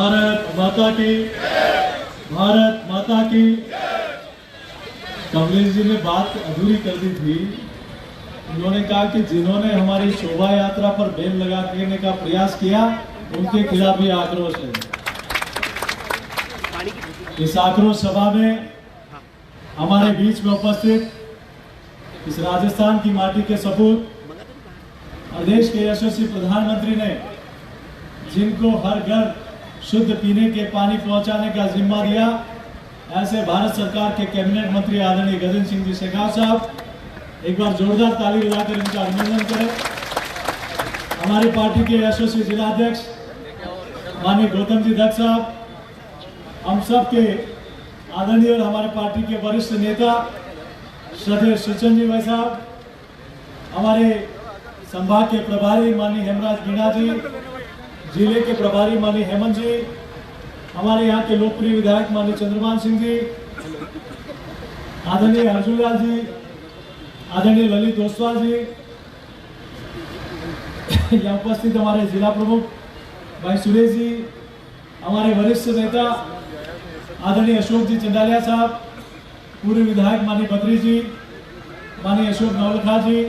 भारत माता की, भारत माता की। कमलेश जी ने बात अधूरी कर दी थी। उन्होंने कहा कि जिन्होंने हमारी शोभा यात्रा पर बैन लगा देने का प्रयास किया उनके खिलाफ भी आक्रोश है। इस आक्रोश सभा में हमारे बीच में उपस्थित इस राजस्थान की माटी के सपूत और देश के यशस्वी प्रधानमंत्री ने जिनको हर घर शुद्ध पीने के पानी पहुंचाने का जिम्मा दिया, ऐसे भारत सरकार के कैबिनेट मंत्री आदरणीय गजेंद्र सिंह जी शेखावत साहब, एक बार जोरदार ताली बजाकर इनका अभिनंदन करें। हमारी पार्टी के यशस्वी जिलाध्यक्ष माननीय गौतम जी दत्त साहब, हम सब के आदरणीय और हमारे पार्टी के वरिष्ठ नेता श्रद्धेय सुचन जी भाई साहब, हमारे संभाग के प्रभारी माननीय हेमराज मीणा जी, जिले के प्रभारी माननीय हेमंत जी, हमारे यहाँ के लोकप्रिय विधायक माननीय चंद्रमान सिंह जी, आदरणीय अर्जुन लाल जी, आदरणीय ललित ओसवाल जी, यहाँ उपस्थित हमारे जिला प्रमुख भाई सुरेश जी, हमारे वरिष्ठ नेता आदरणीय अशोक जी चंडालिया साहब, पूर्व विधायक माननीय बद्री जी, माननीय अशोक नवलखा जी,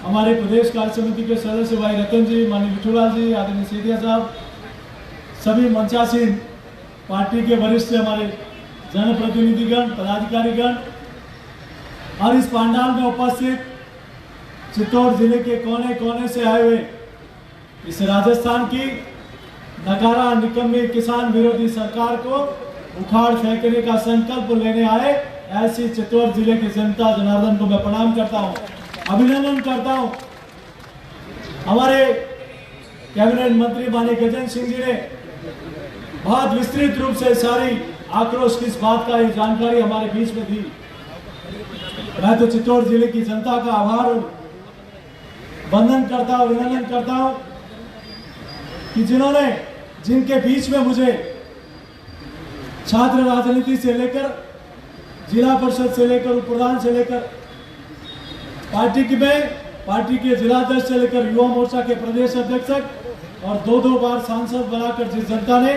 हमारे प्रदेश कार्य समिति के सदस्य भाई रतन जी, माननीय विठूलाल जी, आदरणीय सेठिया साहब, सभी मंचासीन पार्टी के वरिष्ठ हमारे जनप्रतिनिधिगण, पदाधिकारीगण और इस पंडाल में उपस्थित चित्तौड़ जिले के कोने कोने से आए हुए इस राजस्थान की नकारा निकम्मी किसान विरोधी सरकार को उखाड़ फेंकने का संकल्प लेने आए ऐसी चित्तौड़ जिले की जनता जनार्दन को मैं प्रणाम करता हूं, अभिनंदन करता हूं। हमारे कैबिनेट मंत्री माननीय गजेंद्र सिंह जी ने बहुत विस्तृत रूप से सारी आक्रोश किस बात का ये जानकारी हमारे बीच में दी। मैं तो चित्तौड़ जिले की जनता का आभार वंदन करता हूं, अभिनंदन करता हूं कि जिनके बीच में मुझे छात्र राजनीति से लेकर जिला परिषद से लेकर उप प्रधान से लेकर पार्टी के जिलाध्यक्ष से लेकर युवा मोर्चा के प्रदेश अध्यक्ष और दो बार सांसद बनाकर जिस जनता ने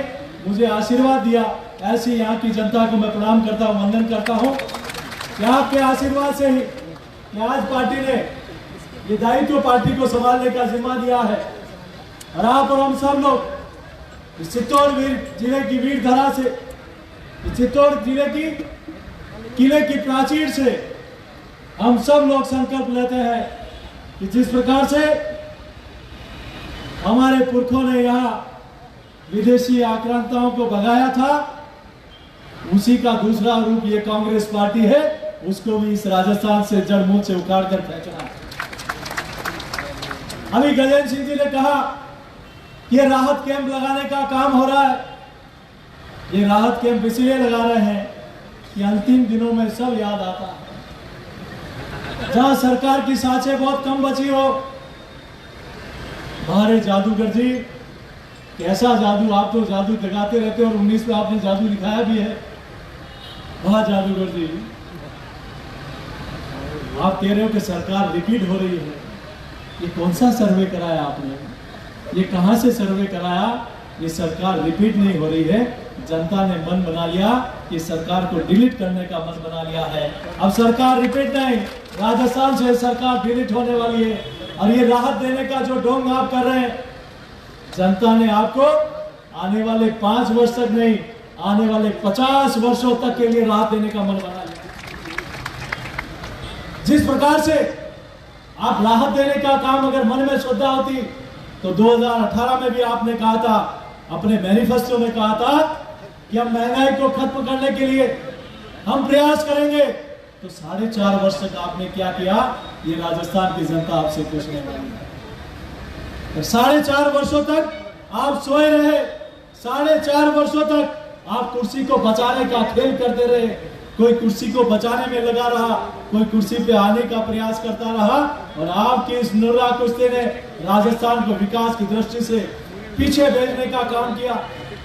मुझे आशीर्वाद दिया, ऐसी यहाँ की जनता को मैं प्रणाम करता हूँ, वंदन करता हूँ कि आपके आशीर्वाद से ही कि आज पार्टी ने ये दायित्व पार्टी को संभालने का जिम्मा दिया है और आप और हम सब लोग चित्तौड़ जिले की वीर धरा से, चित्तौड़ जिले की किले की प्राचीर से हम सब लोग संकल्प लेते हैं कि जिस प्रकार से हमारे पुरखों ने यहाँ विदेशी आक्रांताओं को भगाया था, उसी का दूसरा रूप ये कांग्रेस पार्टी है, उसको भी इस राजस्थान से जड़ मूल से उखाड़ कर फेंकना है। अभी गजेंद्र सिंह जी ने कहा कि ये राहत कैंप लगाने का काम हो रहा है। ये राहत कैंप इसलिए लगा रहे हैं कि अंतिम दिनों में सब याद आता है, जहां सरकार की सांसें बहुत कम बची हो। हमारे जादूगर जी, कैसा जादू, आप तो जादू दिखाते रहते हो और 19 में आपने जादू दिखाया भी है। वाह जादूगर जी, आप कह रहे हो कि सरकार रिपीट हो रही है। ये कौन सा सर्वे कराया आपने? ये कहां से सर्वे कराया? ये सरकार रिपीट नहीं हो रही है। जनता ने मन बना लिया कि सरकार को डिलीट करने का मन बना लिया है। अब सरकार रिपीट नहीं, राजस्थान से सरकार डिलीट होने वाली है। और ये राहत देने का जो ढोंग आप कर रहे हैं, जनता ने आपको आने वाले 5 वर्ष तक नहीं, आने वाले 50 वर्षों तक के लिए राहत देने का मन बना लिया। जिस प्रकार से आप राहत देने का काम अगर मन में श्रद्धा होती तो 2018 में भी आपने कहा था, अपने मैनिफेस्टो में कहा था कि हम महंगाई को खत्म करने के लिए हम प्रयास करेंगे। तो 4.5 वर्ष तक आपने क्या किया? ये राजस्थान की जनता आपसे पूछने वाली है। तो 4.5 वर्षों तक आप सोए रहे, 4.5 वर्षों तक आप कुर्सी को बचाने का खेल करते रहे। कोई कुर्सी को बचाने में लगा रहा, कोई कुर्सी पे आने का प्रयास करता रहा और आपके इस निर्णय कुश्ती ने राजस्थान को विकास की दृष्टि से पीछे भेजने का काम किया।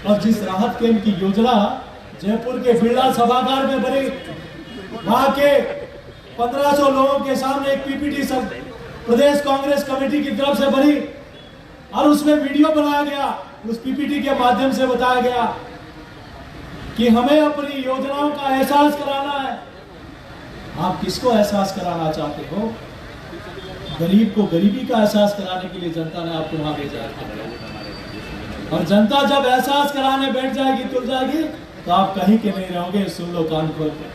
और जिस राहत कैंप की योजना जयपुर के बिरला सभागार में बनी, वहां के 1500 लोगों के सामने एक पीपीटी प्रदेश कांग्रेस कमेटी की तरफ से बनी और उसमें वीडियो बनाया गया, उस पीपीटी के माध्यम से बताया गया कि हमें अपनी योजनाओं का एहसास कराना है। आप किसको एहसास कराना चाहते हो? गरीब को गरीबी का एहसास कराने के लिए जनता ने आपको वहां भेजा है। और जनता जब एहसास कराने बैठ जाएगी, तुल जाएगी, तो आप कहीं के नहीं रहोगे। सुन लो कान खोल कर।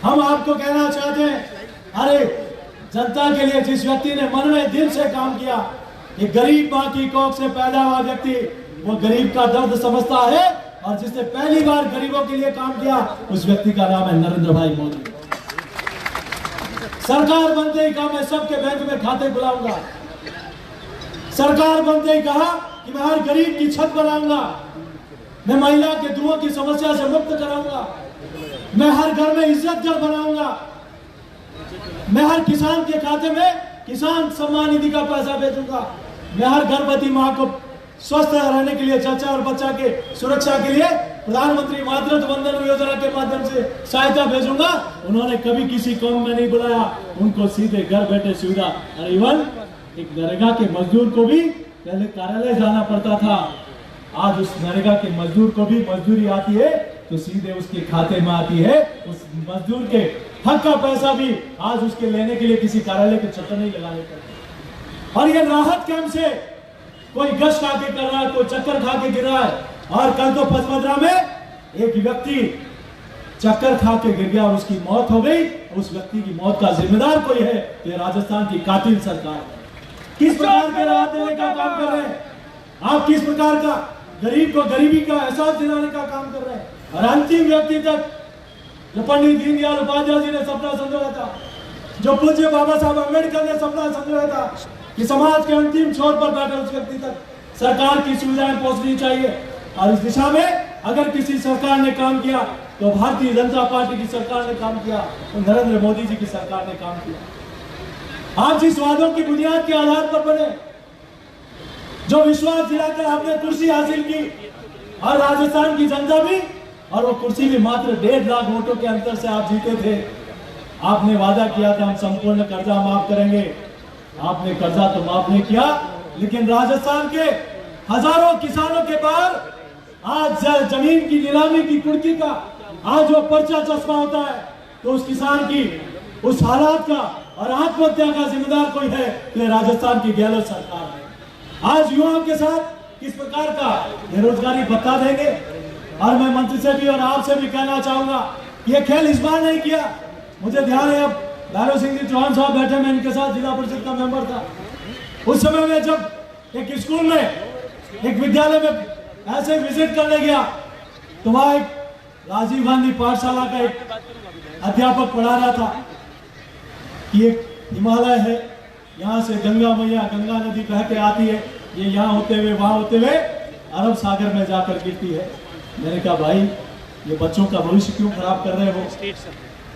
हम आपको कहना चाहते हैं, अरे जनता के लिए जिस व्यक्ति ने मन में दिल से काम किया, ये गरीब मां की कोख से पैदा हुआ व्यक्ति, वो गरीब का दर्द समझता है। और जिसने पहली बार गरीबों के लिए काम किया, उस व्यक्ति का नाम है नरेंद्र भाई मोदी। सरकार बनते ही कहा मैं सबके बैंक में खाते खुलाऊंगा। सरकार बनते ही कहा कि मैं हर गरीब की छत बनाऊंगा, मैं महिला के धुओं की समस्या से मुक्त कराऊंगा, मैं हर घर में इज्जत घर बनाऊंगा, मैं हर किसान के खाते में किसान सम्मान निधि का पैसा भेजूंगा, मैं हर गर्भवती मां को स्वस्थ रहने के लिए, चचा और बच्चा के सुरक्षा के लिए प्रधानमंत्री मातृत्व वंदन योजना के माध्यम से सहायता भेजूंगा। उन्होंने कभी किसी कौम में नहीं बुलाया, उनको सीधे घर बैठे सुविधा। और इवन एक नरेगा के मजदूर को भी पहले कार्यालय जाना पड़ता था, आज उस नरेगा के मजदूर को भी मजदूरी आती है तो सीधे उसके खाते में आती है। उस मजदूर के हक का पैसा भी आज उसके लेने के लिए किसी कार्यालय के चक्कर नहीं लगाने पड़ते। और ये राहत कैंप से कोई गश्त खा के कर रहा है, कोई चक्कर खा के गिर रहा है। और कल तो पचमदरा में एक व्यक्ति चक्कर खा के गिर गया और उसकी मौत हो गई। उस व्यक्ति की मौत का जिम्मेदार कोई है तो राजस्थान की कातिल सरकार है। किस प्रकार के राहत देने का काम कर रहे हैं आप? किस प्रकार का गरीब को गरीबी का एहसास दिलाने का काम कर रहे हैं? और अंतिम व्यक्ति तक जो पंडित दीनदयाल उपाध्याय जी ने सपना संजोया था, जो पूज्य बाबा साहब अम्बेडकर ने सपना संजोया था कि समाज के अंतिम छोर पर बैठे उस व्यक्ति तक सरकार की सुविधाएं पहुंचनी चाहिए। और इस दिशा में अगर किसी सरकार ने काम किया तो भारतीय जनता पार्टी की सरकार ने काम किया, तो नरेंद्र मोदी जी की सरकार ने काम किया। आप जिस वादों की बुनियाद के आधार पर बने, जो विश्वास दिलाकर आपने कुर्सी हासिल की, और राजस्थान की जनता भी, और वो कुर्सी भी मात्र 1.5 लाख वोटों के अंतर से आप जीते थे। आपने वादा किया था हम संपूर्ण कर्जा माफ करेंगे, आपने कर्जा तो माफ नहीं किया, लेकिन राजस्थान के हजारों किसानों के पार आज जमीन की नीलामी की कुर्की का आज वो पर्चा चश्मा होता है, तो उस किसान की उस हालात का और आत्महत्या का जिम्मेदार कोई है तो राजस्थान की गहलोत सरकार है। आज युवाओं के साथ किस प्रकार का बेरोजगारी बता देंगे। और मैं मंत्री से भी और आपसे भी कहना चाहूंगा, ये खेल इस बार नहीं किया। मुझे ध्यान है, अब भैरव सिंह जी चौहान साहब बैठे, मैं इनके साथ जिला परिषद का मेंबर था। उस समय में जब एक स्कूल में, एक विद्यालय में ऐसे विजिट करने गया, तो वहां एक राजीव गांधी पाठशाला का एक अध्यापक पढ़ा रहा था कि एक हिमालय है, यहाँ से गंगा मैया, गंगा नदी बह के आती है, ये यहाँ होते हुए वहां होते हुए अरब सागर में जाकर गिरती है। मैंने कहा भाई, ये बच्चों का भविष्य क्यों खराब कर रहे हो,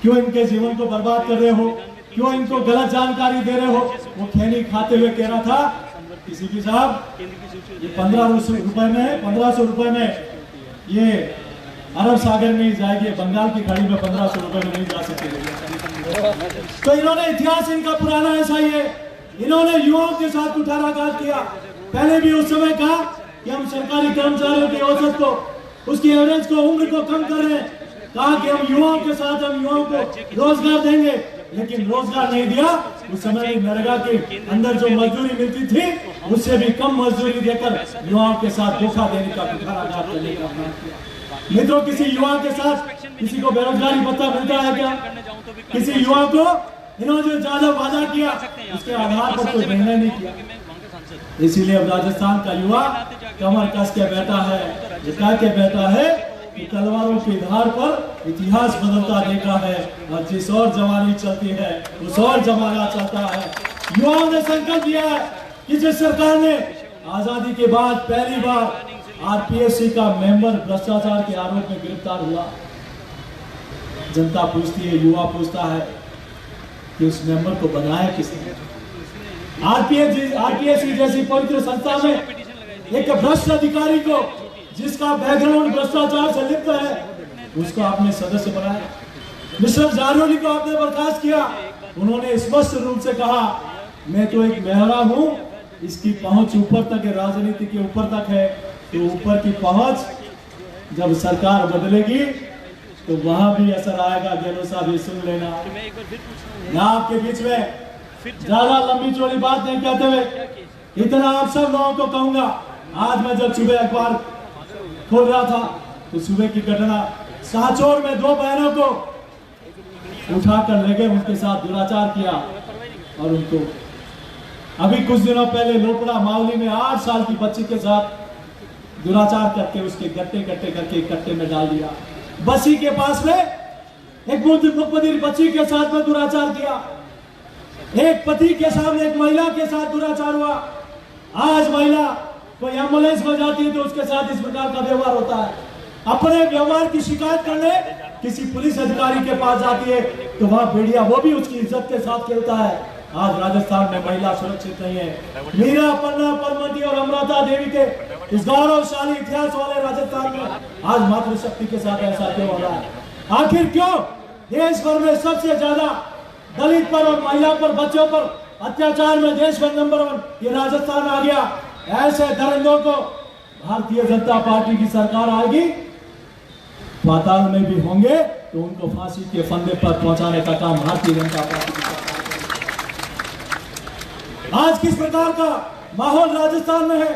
क्यों इनके जीवन को बर्बाद कर रहे हो, क्यों इनको गलत जानकारी दे रहे हो। वो खैनी खाते हुए कह रहा था कि सीपी साहब, ये 1500 रुपए में, 1500 रुपए में ये अरब सागर में ही जाएगी, बंगाल की खाड़ी में 1500 रुपए में नहीं जा सकते। तो इन्होंने इतिहास इनका पुराना ऐसा ही है। इन्होंने युवाओं के साथ कुठाराघात किया। पहले भी उस समय कहा कि हम सरकारी कर्मचारियों की औसत को, उसकी एवरेज को, उम्र को कम कर रहे हैं। कहा कि हम युवाओं के साथ, हम युवाओं को रोजगार देंगे, लेकिन रोजगार नहीं दिया। उस समय नरेगा के अंदर जो मजदूरी मिलती थी, उससे भी कम मजदूरी देकर युवाओं के साथ धोखा देने का, कुठाराघात करने का काम किया। मित्रों, किसी युवा के साथ किसी को बेरोजगारी भत्ता मिलता है क्या? किसी युवा को इन्होंने जो ज्यादा वादा किया उसके आधार पर कोई निर्णय नहीं किया। इसीलिए अब राजस्थान का युवा कमर कस के बैठा है, झुका के बैठा है कि तलवारों की धार पर इतिहास बदलता देखा है, और जिस और जवानी चलती है उस और जमाना चलता है। युवाओं ने संकल्प लिया है कि जिस सरकार ने आजादी के बाद पहली बार आरपीएससी का मेंबर भ्रष्टाचार के आरोप में गिरफ्तार हुआ, जनता पूछती है, युवा पूछता है कि उस मेंबर को बनाया किसने? आरपीएससी जैसी पवित्र संस्था में एक भ्रष्ट अधिकारी को, जिसका बैकग्राउंड भ्रष्टाचार से लिप्त है, उसको आपने सदस्य बनाया। मिस्टर जारोली को आपने बर्खास्त किया। उन्होंने स्पष्ट रूप से कहा, मैं तो एक मेहरा हूं, इसकी पहुंच ऊपर तक है, राजनीति के ऊपर तक है, तो ऊपर की पहुंच जब सरकार बदलेगी तो वहां भी असर आएगा। गेहलोत साहब ये सुन लेना। मैं आपके बीच में ज्यादा लंबी चौड़ी बात नहीं कहते हुए इतना आप सब लोगों को कहूंगा, आज मैं जब सुबह अखबार खोल रहा था तो सुबह की घटना, साचौर में 2 बहनों को उठाकर ले गए, उनके साथ दुराचार किया और उनको अभी कुछ दिनों पहले लोपड़ा मावली में 8 साल की बच्ची के साथ दुराचार करके उसके गट्टे करके एक कट्टे में डाल दिया। बसी के पास में एक मुखबधिर बच्ची के साथ में दुराचार किया, एक पति के सामने एक महिला के साथ दुराचार हुआ। आज महिला कोई एम्बुलेंस में जाती है तो उसके साथ इस प्रकार का व्यवहार होता है। अपने व्यवहार की शिकायत करने किसी पुलिस अधिकारी के पास जाती है तो वहां मीडिया वो भी उसकी इज्जत के साथ खेलता है। आज राजस्थान में महिला सुरक्षित नहीं है। मीरा, पन्ना, परमती और अमृता देवी के इस गौरवशाली इतिहास वाले राजस्थान में आज मातृशक्ति के साथ ऐसा क्यों हो रहा है? आखिर क्यों देश भर में सबसे ज्यादा दलित पर और महिला पर, बच्चों पर अत्याचार में देश में नंबर 1 ये राजस्थान आ गया? ऐसे दरिंदों को भारतीय जनता पार्टी की सरकार आएगी, पाताल में भी होंगे तो उनको फांसी के फंदे पर पहुंचाने का काम भारतीय जनता पार्टी की सरकार। आज किस प्रकार का माहौल राजस्थान में है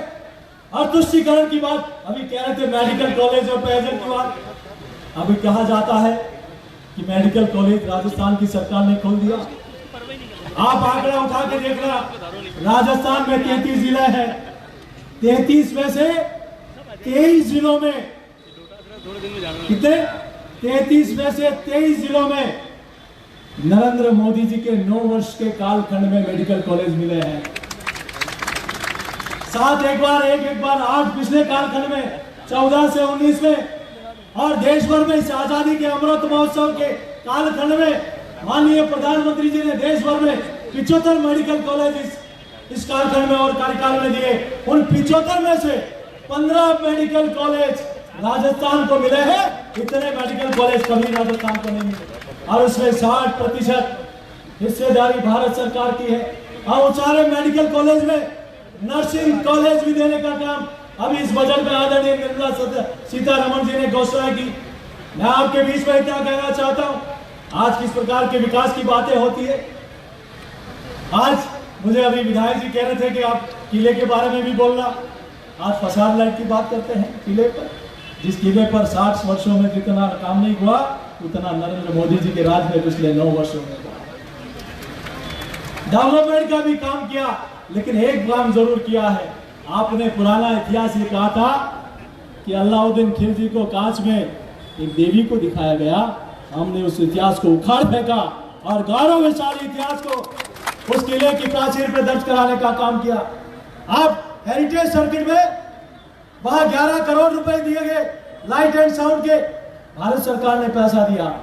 और तुष्टीकरण की बात अभी कह रहे थे, मेडिकल कॉलेज और पेयजल की बात। अभी कहा जाता है कि मेडिकल कॉलेज राजस्थान की सरकार ने खोल दिया। आप आंकड़ा उठा के देखना, राजस्थान में 33 जिले हैं, 33 में से 23 जिलों में कितने 33 में से 23 जिलों में नरेंद्र मोदी जी के 9 वर्ष के कालखंड में मेडिकल कॉलेज मिले हैं। साथ एक बार 8 पिछले कालखंड में 14 से 19 में, और देश भर में इस आजादी के अमृत महोत्सव के कालखंड में माननीय प्रधानमंत्री जी ने देश भर में 75 मेडिकल कॉलेज इस कालखंड में और कार्यकाल में दिए। उन 75 में से 15 मेडिकल कॉलेज राजस्थान को मिले हैं। इतने मेडिकल कॉलेज कभी राजस्थान को नहीं मिले और उसमें 60% हिस्सेदारी भारत सरकार की है। और सारे मेडिकल कॉलेज में नर्सिंग कॉलेज भी देने का काम अभी इस बजट में आदरणीय निर्मला सीतारमण जी ने घोषणा की। मैं आपके बीच में इतना कहना चाहता हूं, आज किस प्रकार के विकास की बातें होती है। आज मुझे अभी विधायक जी कह रहे थे कि आप किले के बारे में भी बोलना। आज फसाद लाइट की बात करते हैं किले पर, जिस किले पर 60 वर्षों में जितना काम नहीं हुआ उतना नरेंद्र मोदी जी के राज में पिछले 9 वर्षों में हुआ। डेवलपमेंट का भी काम किया, लेकिन एक काम जरूर किया है। आपने पुराना इतिहास ये कहा था कि अलाउद्दीन खिलजी को कांच में एक देवी को दिखाया गया। हमने उस इतिहास को उखाड़ फेंका और गौरवशाली इतिहास को उस किले की प्राचीर पर दर्ज कराने का काम किया। आप हेरिटेज सर्किट में वहां 11 करोड़ रुपए दिए गए लाइट एंड साउंड के, भारत सरकार ने पैसा दिया।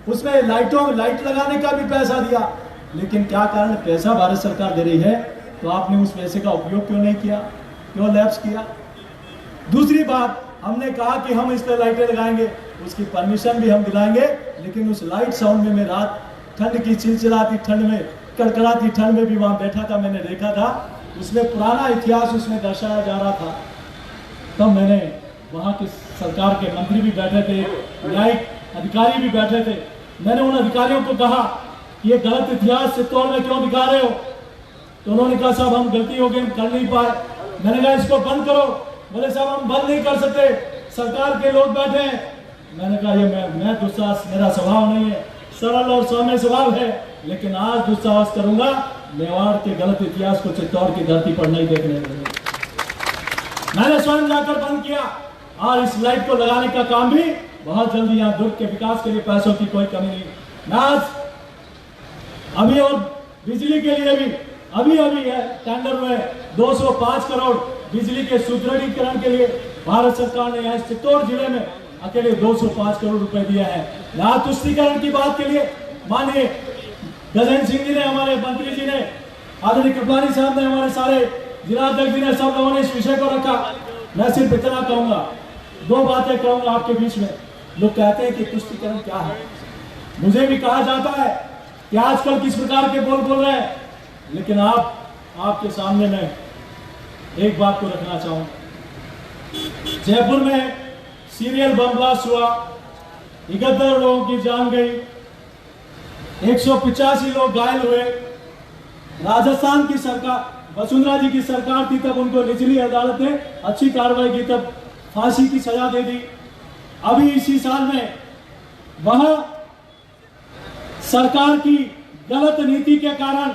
उसमें लाइट लगाने का भी पैसा दिया, लेकिन क्या कारण, पैसा भारत सरकार दे रही है तो आपने उस पैसे का उपयोग क्यों नहीं किया, क्यों लैप्स किया? दूसरी बात, हमने कहा कि हम इस पर लाइटें लगाएंगे, उसकी परमिशन भी हम दिलाएंगे, लेकिन उस लाइट साउंड में मैं रात ठंड की चिलचिलाती ठंड में, कड़कड़ाती ठंड में भी वहां बैठा था, मैंने देखा था। उसमें पुराना इतिहास उसमें दर्शाया जा रहा था। तब मैंने वहां के सरकार के मंत्री भी बैठे थे, न्यायिक अधिकारी भी बैठे थे। मैंने उन अधिकारियों को कहा कि ये गलत इतिहास चित्तौड़ में क्यों दिखा रहे हो? तो उन्होंने कहा साहब हम गलती हो गई, कर नहीं पाए। मैंने कहा इसको बंद करो। बोले साहब हम बंद नहीं कर सकते, सरकार के लोग बैठे हैं। मैंने कहा ये मैं दुस्साहस मेरा स्वभाव नहीं है, सरल और सौम्य स्वभाव है, लेकिन आज दुस्साहस करूंगा, मेवाड़ के गलत इतिहास को चित्तौड़ की धरती पर नहीं देखने देंगे। मैंने स्वयं जाकर बंद किया और इस लाइट को लगाने का काम भी बहुत जल्दी, यहाँ दुर्ग के विकास के लिए पैसों की कोई कमी नहीं। मैं आज अभी और बिजली के लिए भी अभी है टेंडर में 205 करोड़ बिजली के सुदृढ़ीकरण के लिए भारत सरकार ने यहाँ चित्तौड़ जिले में अकेले 205 करोड़ रुपए दिया है। यहाँ तुष्टीकरण की बात के लिए माननीय गजेंद्र सिंह जी ने, हमारे मंत्री जी ने, आदरणीय कृपलानी साहब ने, हमारे सारे जिलाध्यक्ष जी ने, सब लोगों ने इस विषय को रखा। मैं सिर्फ इतना कहूंगा, 2 बातें कहूंगा आपके बीच में। लोग कहते हैं कि तुष्टीकरण क्या है, मुझे भी कहा जाता है कि आजकल किस प्रकार के बोल रहे हैं, लेकिन आपके सामने मैं एक बात को रखना चाहूंगा। जयपुर में सीरियल बम ब्लास्ट हुआ, 71 लोगों की जान गई, 185 लोग घायल हुए। राजस्थान की सरकार, वसुंधरा जी की सरकार थी तब उनको निचली अदालत ने अच्छी कार्रवाई की, तब फांसी की सजा दे दी। अभी इसी साल में वह सरकार की गलत नीति के कारण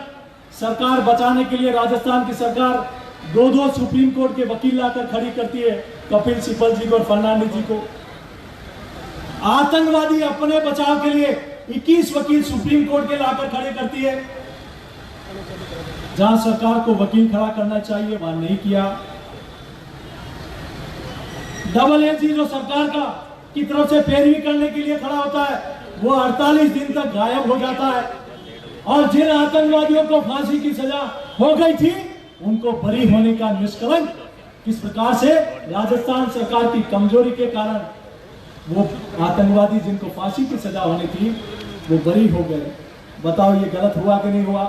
सरकार बचाने के लिए राजस्थान की सरकार दो सुप्रीम कोर्ट के वकील लाकर खड़ी करती है, कपिल सिब्बल जी को और फर्नांडिस जी को। आतंकवादी अपने बचाव के लिए 21 वकील सुप्रीम कोर्ट के लाकर खड़े करती है। जहां सरकार को वकील खड़ा करना चाहिए वहां नहीं किया। डबल एजेंसी जो सरकार का की तरफ से पैरवी करने के लिए खड़ा होता है वो 48 दिन तक गायब हो जाता है, और जिन आतंकवादियों को फांसी की सजा हो गई थी उनको बरी होने का निष्कलंक किस प्रकार से राजस्थान सरकार की कमजोरी के कारण वो आतंकवादी जिनको फांसी की सजा होनी थी वो बरी हो गए। बताओ ये गलत हुआ कि नहीं हुआ?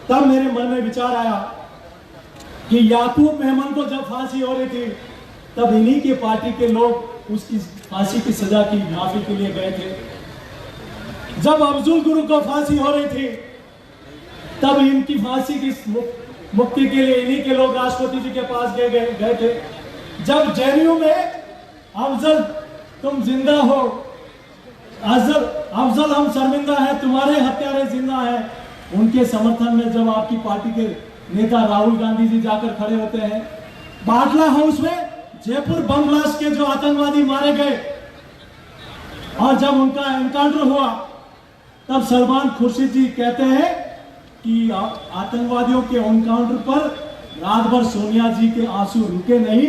तब मेरे मन में विचार आया कि याकूब मेमन को जब फांसी हो रही थी तब इन्हीं के पार्टी के लोग उसकी फांसी की सजा की माफी के लिए गए थे। जब अफजल गुरु को फांसी हो रही थी तब इनकी फांसी की मुक्ति के लिए इन्हीं के लोग राष्ट्रपति जी के पास गए थे। जब जेएनयू में अफजल तुम जिंदा हो, अफजल हम शर्मिंदा है, तुम्हारे हत्यारे जिंदा है, उनके समर्थन में जब आपकी पार्टी के नेता राहुल गांधी जी जाकर खड़े होते हैं, बाटला हाउस में जयपुर बम ब्लास्ट के जो आतंकवादी मारे गए और जब उनका एनकाउंटर हुआ तब सलमान खुर्शीद जी कहते हैं कि आतंकवादियों के एनकाउंटर पर रात भर सोनिया जी के आंसू रुके नहीं।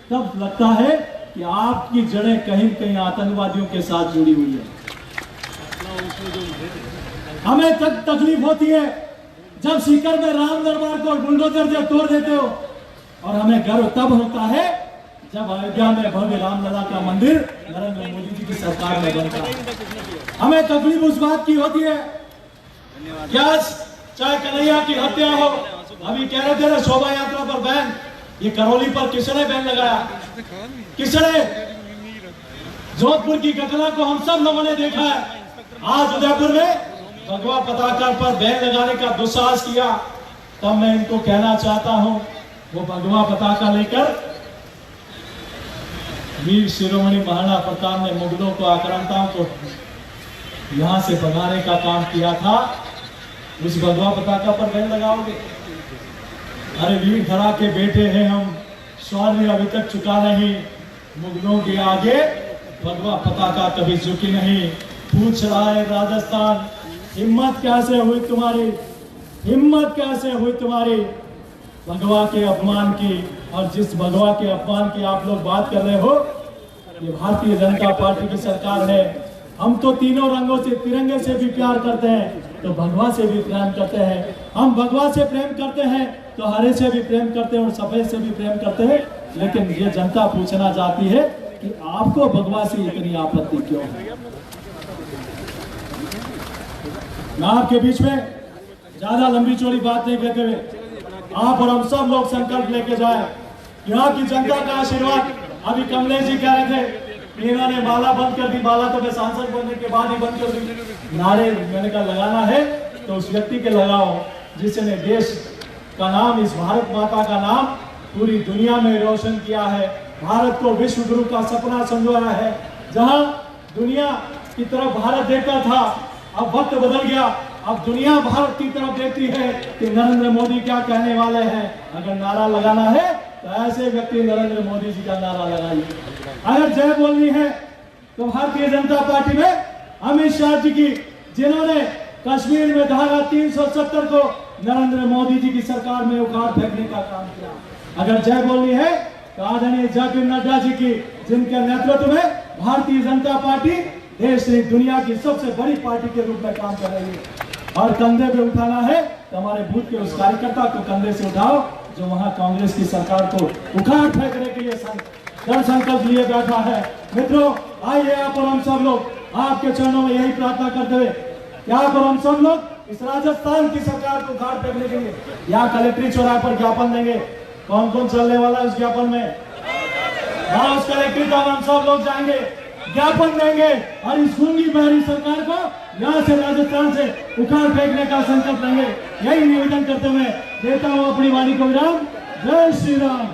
तब लगता है कि आपकी जड़ें कहीं कहीं आतंकवादियों के साथ जुड़ी हुई है। हमें तकलीफ होती है जब सीकर में राम दरबार को बुलडोजर से तोड़ देते हो, और हमें गर्व तब होता है जब अयोध्या में भव्य रामलला का मंदिर नरेंद्र मोदी जी की सरकार में बनता है। हमें तकलीफ उस बात की होती है क्या चाहे कन्हैया की हत्या हो, अभी कह रहे थे शोभा यात्रा पर बैन, ये करौली पर किसने बैन लगाया? किसने? जोधपुर की घटना को हम सब लोगों ने देखा है। आज उदयपुर में भगवा पताका पर बैन लगाने का दुस्साहस किया, तब मैं इनको कहना चाहता हूं वो भगवा पताका लेकर वीर शिरोमणि महाराणा प्रताप ने मुगलों को आक्रांताओं को यहां से भगाने का काम किया था, उस भगवा पताका पर बैन लगाओगे? अरे वीर धरा के बेटे हैं हम, स्वर्ण अभी तक चुका नहीं, मुगलों के आगे भगवा पताका कभी झुकी नहीं। पूछ रहा है राजस्थान, हिम्मत कैसे हुई तुम्हारी, हिम्मत कैसे हुई तुम्हारी भगवा के अपमान की? और जिस भगवा के अपमान की आप लोग बात कर रहे हो, ये भारतीय जनता पार्टी की सरकार है। हम तो तीनों रंगों से, तिरंगे से भी प्यार करते हैं तो भगवा से भी प्रेम करते हैं। हम भगवा से प्रेम करते हैं तो हरे से भी प्रेम करते हैं और सफेद से भी प्रेम करते हैं। लेकिन ये जनता पूछना चाहती है कि आपको भगवा से इतनी आपत्ति क्यों है? मैं आपके बीच में ज्यादा लंबी चौड़ी बात नहीं कहते हुए आप और हम सब लोग संकल्प लेके जाए। यहाँ की जनता का आशीर्वाद, अभी कमलेश जी कह रहे थे इन्होंने माला बंद कर दी, माला तो मैं सांसद बनने के बाद ही बंद कर दी। नारे मैंने कहा लगाना है तो उस व्यक्ति के लगाओ जिसने देश का नाम, इस भारत माता का नाम पूरी दुनिया में रोशन किया है, भारत को विश्व गुरु का सपना संजोया है। जहां दुनिया की तरफ भारत देखता था, अब वक्त बदल गया, अब दुनिया भारत की तरफ देखती है कि नरेंद्र मोदी क्या कहने वाले हैं। अगर नारा लगाना है तो ऐसे व्यक्ति नरेंद्र मोदी जी का नारा लगाइए। अगर जय बोलनी है तो भारतीय जनता पार्टी में अमित शाह जी की, जिन्होंने कश्मीर में धारा 370 को नरेंद्र मोदी जी की सरकार में उखाड़ फेंकने का काम किया। अगर जय बोलनी है तो आदरणीय जेपी नड्डा जी की, जिनके नेतृत्व में भारतीय जनता पार्टी देश से दुनिया की सबसे बड़ी पार्टी के रूप में काम कर रही है। और कंधे पे उठाना है तो हमारे बूथ के उस कार्यकर्ता को कंधे से उठाओ जो वहां कांग्रेस की सरकार को उखाड़ फेंकने के लिए दृढ़ संकल्प लिए बैठा है। मित्रों आइए आप और हम सब लोग आपके चरणों में यही प्रार्थना करते हुए क्या आप और हम सब लोग इस राजस्थान की सरकार को उखाड़ फेंकने के लिए यहाँ कलेक्ट्री चौराहे पर ज्ञापन देंगे। कौन कौन चलने वाला है उस ज्ञापन में? हाउस कलेक्ट्रेट तक हम सब लोग जाएंगे, ज्ञापन देंगे और इस गूंगी बहरी सरकार को यहाँ से राजस्थान से उखाड़ फेंकने का संकल्प लेंगे। यही निवेदन करते हुए देता हूँ अपनी वाणी को विराम। जय श्री राम।